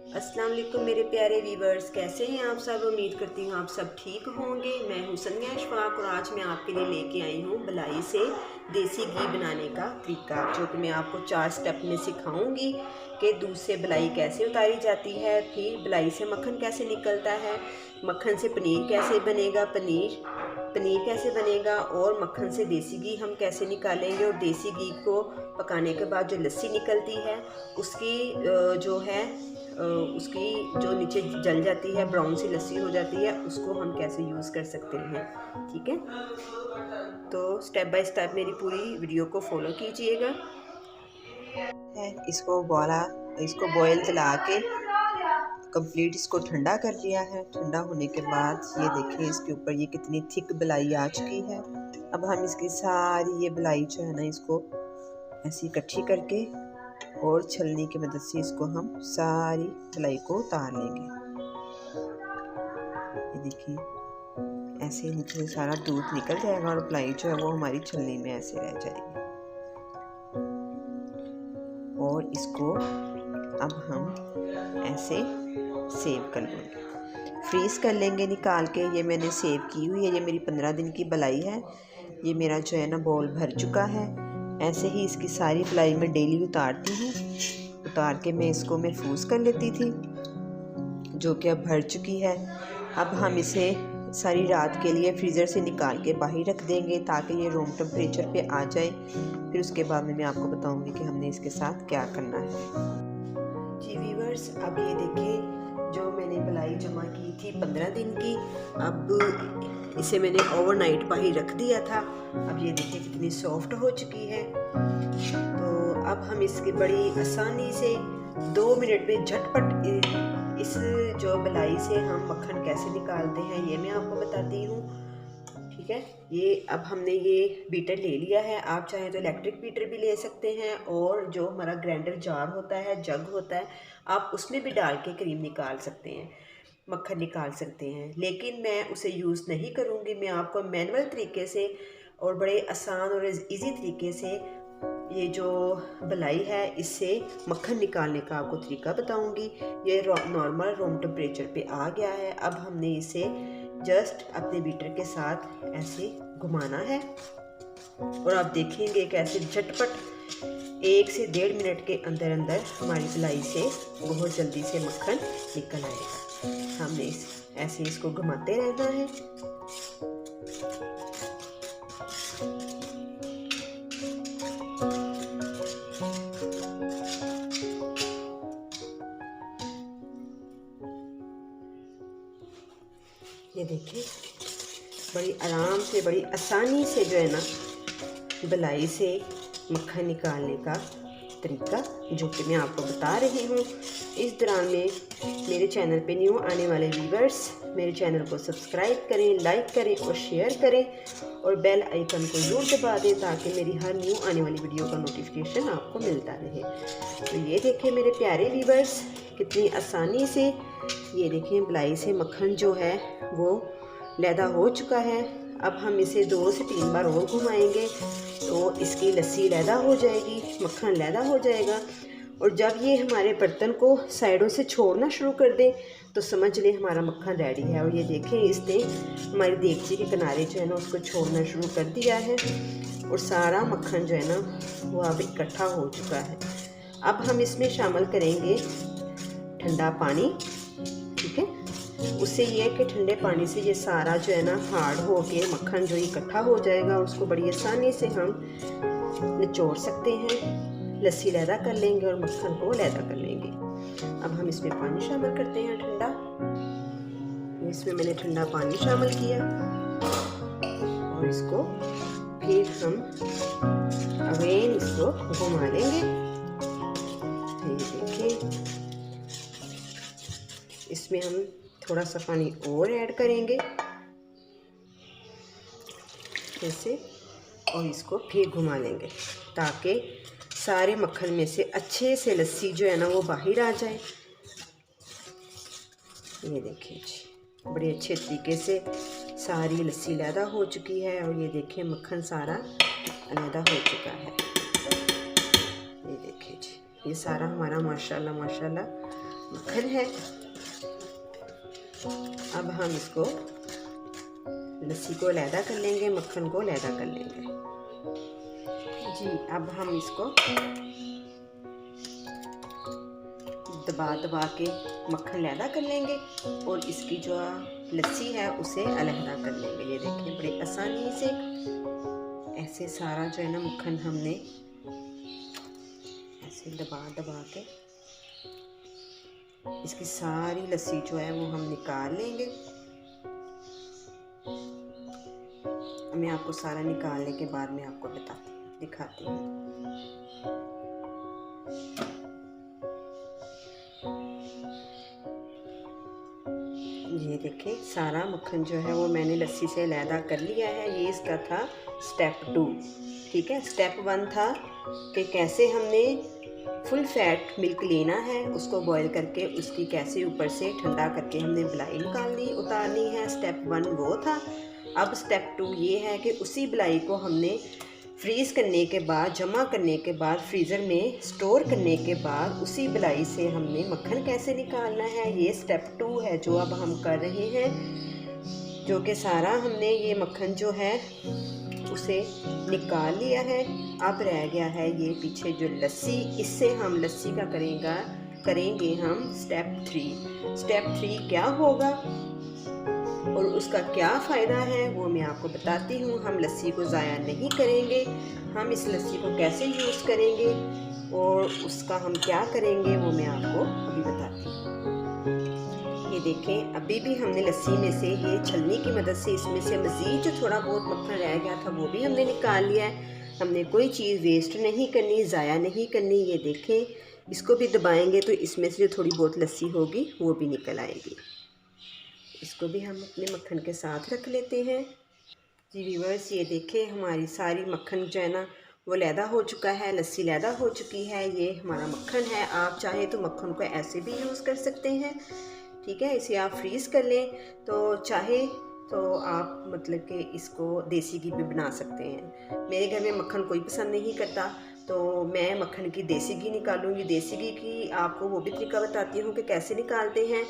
अस्सलाम वालेकुम मेरे प्यारे व्यूवर्स, कैसे हैं आप सब। उम्मीद करती हूँ आप सब ठीक होंगे। मैं हूँ सनिया अशफाक और आज मैं आपके लिए लेके आई हूँ मलाई से देसी घी बनाने का तरीका, जो कि मैं आपको 4 स्टेप में सिखाऊंगी कि दूध से मलाई कैसे उतारी जाती है, फिर मलाई से मक्खन कैसे निकलता है, मक्खन से पनीर कैसे बनेगा, पनीर कैसे बनेगा, और मक्खन से देसी घी हम कैसे निकालेंगे, और देसी घी को पकाने के बाद जो लस्सी निकलती है उसकी जो है उसकी जो नीचे जल जाती है, ब्राउन सी लस्सी हो जाती है, उसको हम कैसे यूज़ कर सकते हैं। ठीक है, तो स्टेप बाय स्टेप मेरी पूरी वीडियो को फॉलो कीजिएगा। इसको बॉयल दिला के कंप्लीट इसको ठंडा कर लिया है। ठंडा होने के बाद ये देखिए इसके ऊपर ये कितनी थिक बलाई आ चुकी है। अब हम इसकी सारी ये बलाई जो है ना, इसको ऐसी इकट्ठी करके और छलनी की मदद से इसको हम सारी बलाई को उतार लेंगे। ये देखिए ऐसे नीचे से सारा दूध निकल जाएगा और बलाई जो है वो हमारी छलनी में ऐसे रह जाएगी। और इसको अब हम ऐसे सेव कर लेंगे, फ्रीज़ कर लेंगे निकाल के। ये मैंने सेव की हुई है, ये मेरी 15 दिन की बलाई है। ये मेरा जो है ना बॉल भर चुका है। ऐसे ही इसकी सारी बलाई मैं डेली उतारती हूँ। उतार के मैं इसको महफूज कर लेती थी, जो कि अब भर चुकी है। अब हम इसे सारी रात के लिए फ्रीज़र से निकाल के बाहर रख देंगे ताकि ये रूम टेम्परेचर पे आ जाए। फिर उसके बाद में मैं आपको बताऊंगी कि हमने इसके साथ क्या करना है। जी व्यूवर्स, अब ये देखिए जो मैंने बलाई जमा की थी 15 दिन की, अब इसे मैंने ओवरनाइट बाहर रख दिया था। अब ये देखिए कितनी सॉफ्ट हो चुकी है। तो अब हम इसकी बड़ी आसानी से 2 मिनट में झटपट इस जो बलाई से हम मक्खन कैसे निकालते हैं ये मैं आपको बताती हूँ। ठीक है, ये अब हमने ये बीटर ले लिया है। आप चाहें तो इलेक्ट्रिक बीटर भी ले सकते हैं, और जो हमारा ग्राइंडर जार होता है, जग होता है, आप उसमें भी डाल के क्रीम निकाल सकते हैं, मक्खन निकाल सकते हैं। लेकिन मैं उसे यूज़ नहीं करूँगी। मैं आपको मैनुअल तरीके से और बड़े आसान और इजी तरीके से ये जो बलाई है इससे मक्खन निकालने का आपको तरीका बताऊंगी। ये नॉर्मल रूम टेम्परेचर पे आ गया है। अब हमने इसे जस्ट अपने बीटर के साथ ऐसे घुमाना है, और आप देखेंगे कैसे झटपट 1 से 1.5 मिनट के अंदर अंदर हमारी बलाई से बहुत जल्दी से मक्खन निकल आएगा। हमने ऐसे इसको घुमाते रहना है। ये देखिए बड़ी आराम से, बड़ी आसानी से जो है ना बलाई से मक्खन निकालने का तरीका जो कि मैं आपको बता रही हूँ। इस दौरान में मेरे चैनल पे न्यू आने वाले व्यूवर्स मेरे चैनल को सब्सक्राइब करें, लाइक करें और शेयर करें, और बेल आइकन को ज़रूर दबा दें ताकि मेरी हर न्यू आने वाली वीडियो का नोटिफिकेशन आपको मिलता रहे। तो ये देखें मेरे प्यारे व्यूवर्स, कितनी आसानी से ये देखें बलाई से मक्खन जो है वो लैदा हो चुका है। अब हम इसे 2 से 3 बार और घुमाएंगे तो इसकी लस्सी लैदा हो जाएगी, मक्खन लैदा हो जाएगा। और जब ये हमारे बर्तन को साइडों से छोड़ना शुरू कर दे तो समझ लें हमारा मक्खन रेडी है। और ये देखें इसने हमारी देगची के किनारे जो है ना उसको छोड़ना शुरू कर दिया है, और सारा मक्खन जो है ना वो अब इकट्ठा हो चुका है। अब हम इसमें शामिल करेंगे ठंडा पानी। ठीक है, उससे ये है कि ठंडे पानी से ये सारा जो है ना हार्ड हो के मक्खन जो इकट्ठा हो जाएगा, उसको बड़ी आसानी से हम निचोड़ सकते हैं, लस्सी लैदा कर लेंगे और मक्खन को लैदा कर लेंगे। अब हम इसमें पानी शामिल करते हैं ठंडा। इसमें मैंने ठंडा पानी शामिल किया और इसको फिर हम अगेन इसको घुमा लेंगे। ये देखिए इसमें हम थोड़ा सा पानी और ऐड करेंगे जैसे, और इसको फिर घुमा लेंगे ताकि सारे मक्खन में से अच्छे से लस्सी जो है ना वो बाहर आ जाए। ये देखिए जी बड़े अच्छे तरीके से सारी लस्सी लैदा हो चुकी है, और ये देखिए मक्खन सारा लैदा हो चुका है। ये देखिए जी ये सारा हमारा माशाल्लाह माशाल्लाह मक्खन है। अब हम इसको लस्सी को अलहदा कर लेंगे, मक्खन को अलहदा कर लेंगे जी। अब हम इसको दबा दबा के मक्खन अलहदा कर लेंगे और इसकी जो लस्सी है उसे अलहदा कर लेंगे। ये देखें बड़ी आसानी से ऐसे सारा जो है ना मक्खन हमने ऐसे दबा दबा के इसकी सारी लस्सी जो है वो हम निकाल लेंगे। मैं आपको सारा निकालने के बाद में आपको दिखाती हूँ। ये देखें सारा मक्खन जो है वो मैंने लस्सी से अलहदा कर लिया है। ये इसका था स्टेप 2, ठीक है। स्टेप 1 था कि कैसे हमने फुल फैट मिल्क लेना है, उसको बॉईल करके उसकी कैसे ऊपर से ठंडा करके हमने मलाई निकालनी उतारनी है। स्टेप 1 वो था। अब स्टेप 2 ये है कि उसी मलाई को हमने फ्रीज़ करने के बाद, जमा करने के बाद, फ्रीज़र में स्टोर करने के बाद उसी मलाई से हमने मक्खन कैसे निकालना है। ये स्टेप 2 है जो अब हम कर रहे हैं, जो कि सारा हमने ये मक्खन जो है उसे निकाल लिया है। अब रह गया है ये पीछे जो लस्सी, इससे हम लस्सी का करेंगे हम स्टेप 3। स्टेप 3 क्या होगा और उसका क्या फ़ायदा है वो मैं आपको बताती हूँ। हम लस्सी को ज़ाया नहीं करेंगे, हम इस लस्सी को कैसे यूज़ करेंगे और उसका हम क्या करेंगे वो मैं आपको अभी बताती हूँ। ये देखें अभी भी हमने लस्सी में से ये छलनी की मदद से इसमें से मज़ीद जो थोड़ा बहुत मक्खन रह गया था वो भी हमने निकाल लिया है। हमने कोई चीज़ वेस्ट नहीं करनी, ज़ाया नहीं करनी। ये देखें इसको भी दबाएंगे तो इसमें से जो थोड़ी बहुत लस्सी होगी वो भी निकल आएगी। इसको भी हम अपने मक्खन के साथ रख लेते हैं जी। व्यूअर्स ये देखें हमारी सारी मक्खन जो है ना वो अलहदा हो चुका है, लस्सी अलहदा हो चुकी है। ये हमारा मक्खन है। आप चाहे तो मक्खन को ऐसे भी यूज़ कर सकते हैं, ठीक है। इसे आप फ्रीज़ कर लें, तो चाहे तो आप मतलब कि इसको देसी घी भी बना सकते हैं। मेरे घर में मक्खन कोई पसंद नहीं करता तो मैं मक्खन की देसी घी निकालूंगी। देसी घी की आपको वो भी तरीका बताती हूँ कि कैसे निकालते हैं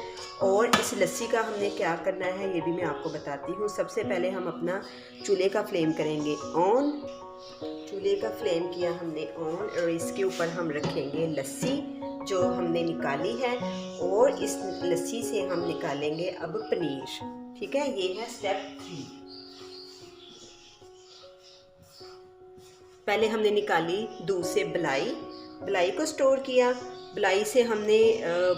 और इस लस्सी का हमने क्या करना है ये भी मैं आपको बताती हूँ। सबसे पहले हम अपना चूल्हे का फ्लेम करेंगे ऑन। चूल्हे का फ्लेम किया हमने ऑन और इसके ऊपर हम रखेंगे लस्सी जो हमने निकाली है और इस लस्सी से हम निकालेंगे अब पनीर, ठीक है। ये है स्टेप 3। पहले हमने निकाली दूध से मलाई को स्टोर किया। मलाई से हमने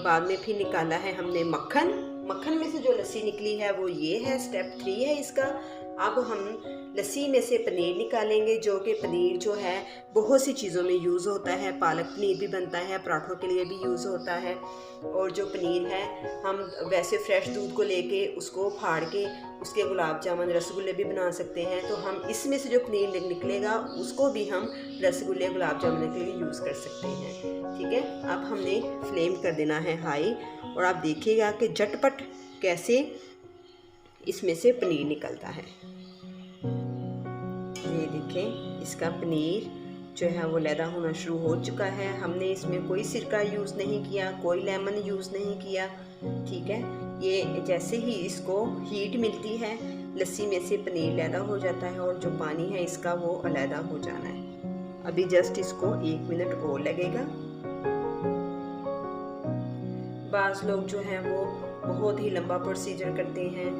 बाद में फिर निकाला है हमने मक्खन में से जो लस्सी निकली है वो ये है, स्टेप 3 है इसका। अब हम लस्सी में से पनीर निकालेंगे, जो कि पनीर जो है बहुत सी चीज़ों में यूज़ होता है। पालक पनीर भी बनता है, पराठों के लिए भी यूज़ होता है। और जो पनीर है हम वैसे फ्रेश दूध को लेके उसको फाड़ के उसके गुलाब जामुन रसगुल्ले भी बना सकते हैं। तो हम इसमें से जो पनीर निकलेगा उसको भी हम रसगुल्ले गुलाब जामुन के लिए यूज़ कर सकते हैं, ठीक है। अब हमने फ्लेम कर देना है हाई और आप देखिएगा कि झटपट कैसे इसमें से पनीर निकलता है। ये देखें इसका पनीर जो है वो अलहदा होना शुरू हो चुका है। हमने इसमें कोई सिरका यूज़ नहीं किया, कोई लेमन यूज़ नहीं किया, ठीक है। ये जैसे ही इसको हीट मिलती है लस्सी में से पनीर अलहदा हो जाता है और जो पानी है इसका वो अलहदा हो जाना है। अभी जस्ट इसको 1 मिनट और लगेगा। बाज़ लोग जो हैं वो बहुत ही लंबा प्रोसीजर करते हैं,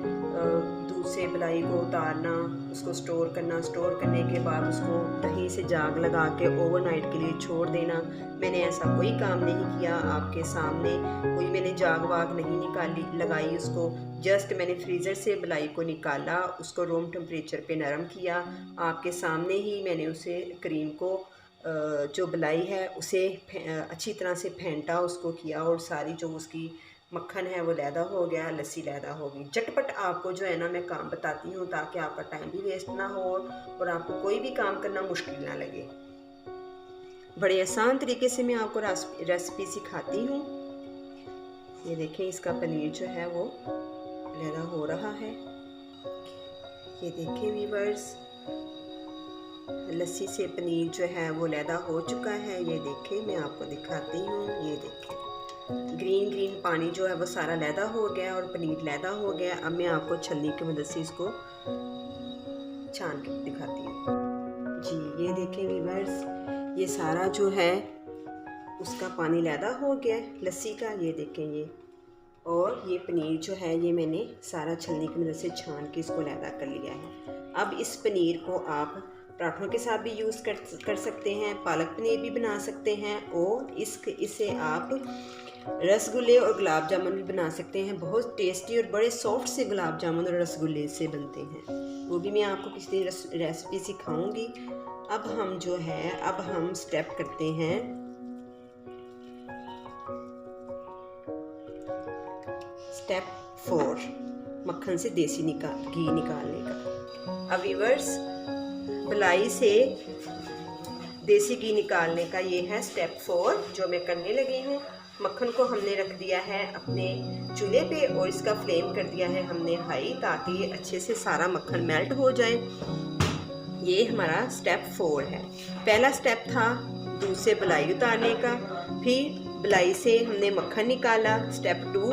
दूध से मलाई को उतारना, उसको स्टोर करना, स्टोर करने के बाद उसको दही से जाग लगा के ओवरनाइट के लिए छोड़ देना। मैंने ऐसा कोई काम नहीं किया, आपके सामने कोई मैंने जाग वाग नहीं लगाई उसको। जस्ट मैंने फ्रीज़र से मलाई को निकाला, उसको रूम टेम्परेचर पे नरम किया। आपके सामने ही मैंने उसे क्रीम को जो मलाई है उसे अच्छी तरह से फेंटा, उसको किया और सारी जो उसकी मक्खन है वो अलहदा हो गया, लस्सी अलहदा होगी। झटपट आपको जो है ना मैं काम बताती हूँ ताकि आपका टाइम भी वेस्ट ना हो और आपको कोई भी काम करना मुश्किल ना लगे। बड़े आसान तरीके से मैं आपको रेसिपी सिखाती हूँ। ये देखें इसका पनीर जो है वो अलहदा हो रहा है। ये देखें व्यूअर्स लस्सी से पनीर जो है वो अलहदा हो चुका है। ये देखें मैं आपको दिखाती हूँ। ये देखें ग्रीन ग्रीन पानी जो है वो सारा लैदा हो गया और पनीर लैदा हो गया। अब मैं आपको छलनी की मदद से इसको छान के दिखाती हूँ। जी ये देखें व्यूअर्स, ये सारा जो है उसका पानी लैदा हो गया लस्सी का, ये देखें ये। और ये पनीर जो है ये मैंने सारा छलनी की मदद से छान के इसको लैदा कर लिया है। अब इस पनीर को आप पराठों के साथ भी यूज़ कर सकते हैं, पालक पनीर भी बना सकते हैं, और इसे आप रसगुल्ले और गुलाब जामुन भी बना सकते हैं। बहुत टेस्टी और बड़े सॉफ्ट से गुलाब जामुन और रसगुल्ले से बनते हैं, वो भी मैं आपको किसी दिन रेसिपी सिखाऊंगी। अब हम जो है स्टेप करते हैं स्टेप 4, मक्खन से देसी घी निकालने का। अब व्यूअर्स, बलाई से देसी घी निकालने का ये है स्टेप 4 जो मैं करने लगी हूँ। मक्खन को हमने रख दिया है अपने चूल्हे पे और इसका फ्लेम कर दिया है हमने हाई, ताकि ये अच्छे से सारा मक्खन मेल्ट हो जाए। ये हमारा स्टेप 4 है। पहला स्टेप था दूध से बलाई उतारने का, फिर बलाई से हमने मक्खन निकाला स्टेप 2,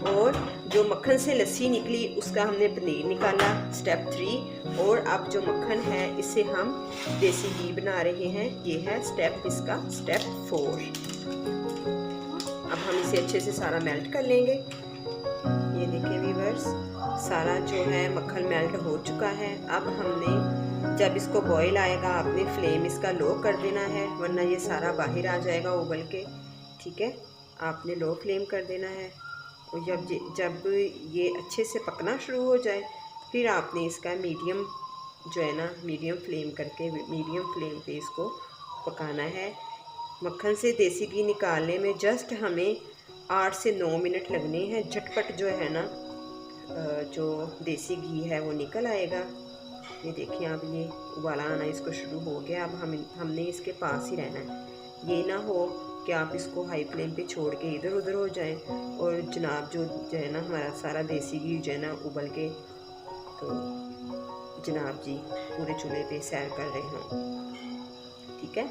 और जो मक्खन से लस्सी निकली उसका हमने पनीर निकाला स्टेप 3, और अब जो मक्खन है इससे हम देसी घी बना रहे हैं, ये है इसका स्टेप 4। अब हम इसे अच्छे से सारा मेल्ट कर लेंगे। ये देखिए व्यूअर्स, सारा जो है मक्खन मेल्ट हो चुका है। अब हमने जब इसको बॉईल आएगा आपने फ्लेम इसका लो कर देना है, वरना ये सारा बाहर आ जाएगा उबल के। ठीक है, आपने लो फ्लेम कर देना है। और जब ये अच्छे से पकना शुरू हो जाए फिर आपने इसका मीडियम फ्लेम करके मीडियम फ्लेम पे इसको पकाना है। मक्खन से देसी घी निकालने में जस्ट हमें 8 से 9 मिनट लगने हैं। झटपट जो है ना जो देसी घी है वो निकल आएगा। ये देखिए अब ये उबाला आना इसको शुरू हो गया। अब हमने इसके पास ही रहना है, ये ना हो कि आप इसको हाई फ्लेम पे छोड़ के इधर उधर हो जाए और जनाब जो है ना हमारा सारा देसी घी जो है ना उबल के तो जनाब जी पूरे चूल्हे पे सैर कर रहे हों। ठीक है,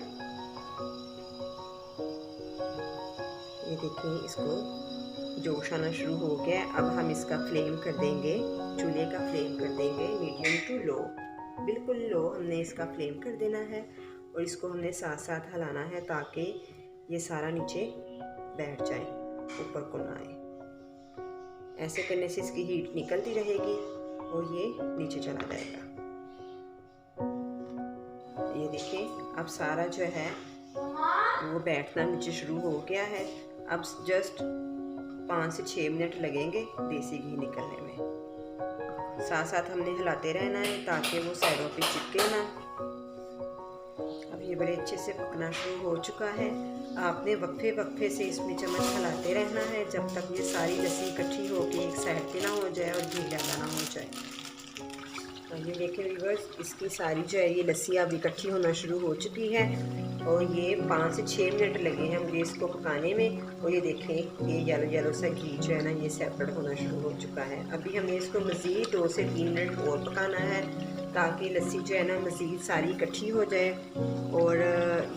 ये देखिए इसको जोश आना शुरू हो गया। अब हम इसका फ्लेम कर देंगे, चूल्हे का फ्लेम कर देंगे मीडियम टू लो, बिल्कुल लो हमने इसका फ्लेम कर देना है। और इसको हमने साथ साथ हिलाना है ताकि ये सारा नीचे बैठ जाए, ऊपर को ना आए। ऐसे करने से इसकी हीट निकलती रहेगी और ये नीचे चला जाएगा। ये देखिए अब सारा जो है वो बैठना नीचे शुरू हो गया है। अब जस्ट 5 से 6 मिनट लगेंगे देसी घी निकलने में। साथ साथ हमने हिलाते रहना है ताकि वो साइडों पे चिपके ना। अब ये बड़े अच्छे से पकना शुरू हो चुका है। आपने वक्फे से इसमें चम्मच हिलाते रहना है जब तक ये सारी लस्सी इकट्ठी होकर एक साइड पे ना हो जाए और घी ज़्यादा ना हो जाए। और ये देखें व्यूअर्स, इसकी सारी जो है ये लस्सी अब इकट्ठी होना शुरू हो चुकी है और ये 5 से 6 मिनट लगे हैं मुझे इसको पकाने में। और ये देखें ये येलो सा घी जो है ना ये सेपरेट होना शुरू हो चुका है। अभी हमें इसको मज़ीद 2 से 3 मिनट और पकाना है ताकि लस्सी जो है ना मज़ीद सारी इकट्ठी हो जाए और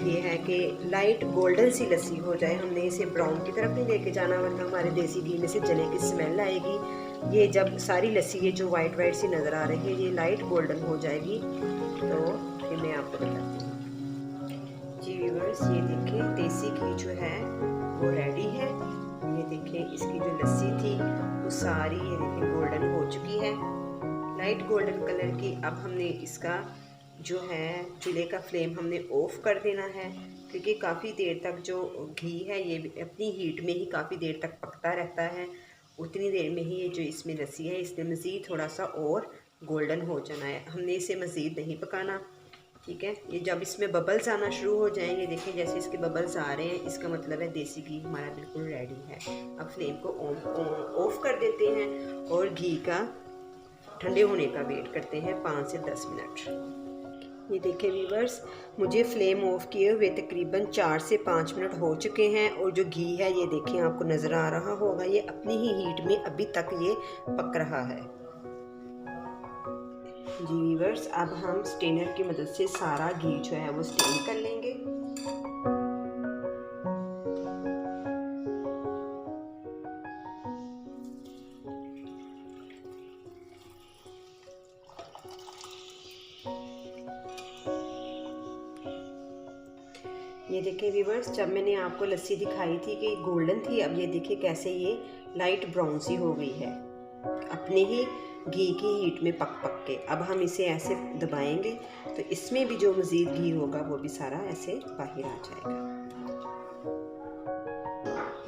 ये है कि लाइट गोल्डन सी लस्सी हो जाए। हमने इसे ब्राउन की तरफ नहीं लेके जाना वरना हमारे देसी घी में से जले की स्मेल आएगी। ये जब सारी लस्सी ये जो वाइट सी नज़र आ रही है ये लाइट गोल्डन हो जाएगी तो फिर मैं आपको बताती हूँ। जी व्यूअर्स, ये देखें देसी घी जो है वो रेडी है। ये देखें इसकी जो लस्सी थी वो सारी ये देखें गोल्डन हो चुकी है, लाइट गोल्डन कलर की। अब हमने इसका जो है चूल्हे का फ्लेम हमने ऑफ कर देना है क्योंकि काफ़ी देर तक जो घी है ये अपनी हीट में ही काफ़ी देर तक पकता रहता है। उतनी देर में ही ये जो इसमें लस्सी है इसने मज़ीद थोड़ा सा और गोल्डन हो जाना है, हमने इसे मज़ीद नहीं पकाना। ठीक है, ये जब इसमें बबल्स आना शुरू हो जाएंगे, देखें जैसे इसके बबल्स आ रहे हैं, इसका मतलब है देसी घी हमारा बिल्कुल रेडी है। अब फ्लेम को ऑफ कर देते हैं और घी का ठंडे होने का वेट करते हैं 5 से 10 मिनट। ये देखें व्यूअर्स, मुझे फ्लेम ऑफ किए हुए तकरीबन 4 से 5 मिनट हो चुके हैं और जो घी है ये देखें आपको नज़र आ रहा होगा ये अपनी ही हीट में अभी तक ये पक रहा है। जी व्यूअर्स, अब हम स्टेनर की मदद से सारा घी जो है वो स्टेन कर लेंगे। ये देखिए व्यूवर्स, जब मैंने आपको लस्सी दिखाई थी कि गोल्डन थी, अब ये देखिए कैसे ये लाइट ब्राउन सी हो गई है अपने ही घी की हीट में पक पक के। अब हम इसे ऐसे दबाएंगे तो इसमें भी जो मज़ीद घी होगा वो भी सारा ऐसे बाहर आ जाएगा।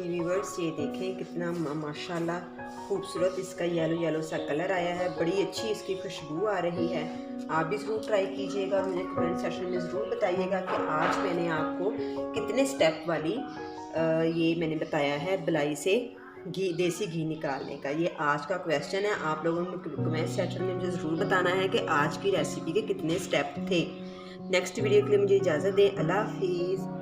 ये व्यूवर्स, ये देखें कितना माशाल्लाह खूबसूरत इसका येलो येलो सा कलर आया है, बड़ी अच्छी इसकी खुशबू आ रही है। आप भी ज़रूर ट्राई कीजिएगा और मुझे कमेंट सेक्शन में ज़रूर बताइएगा कि आज मैंने आपको कितने स्टेप वाली ये मैंने बताया है बलाई से घी, देसी घी निकालने का। ये आज का क्वेश्चन है, आप लोगों ने कमेंट सेक्शन में मुझे ज़रूर बताना है कि आज की रेसिपी के कितने स्टेप थे। नेक्स्ट वीडियो के लिए मुझे इजाज़त दें। अल्लाह हाफिज़।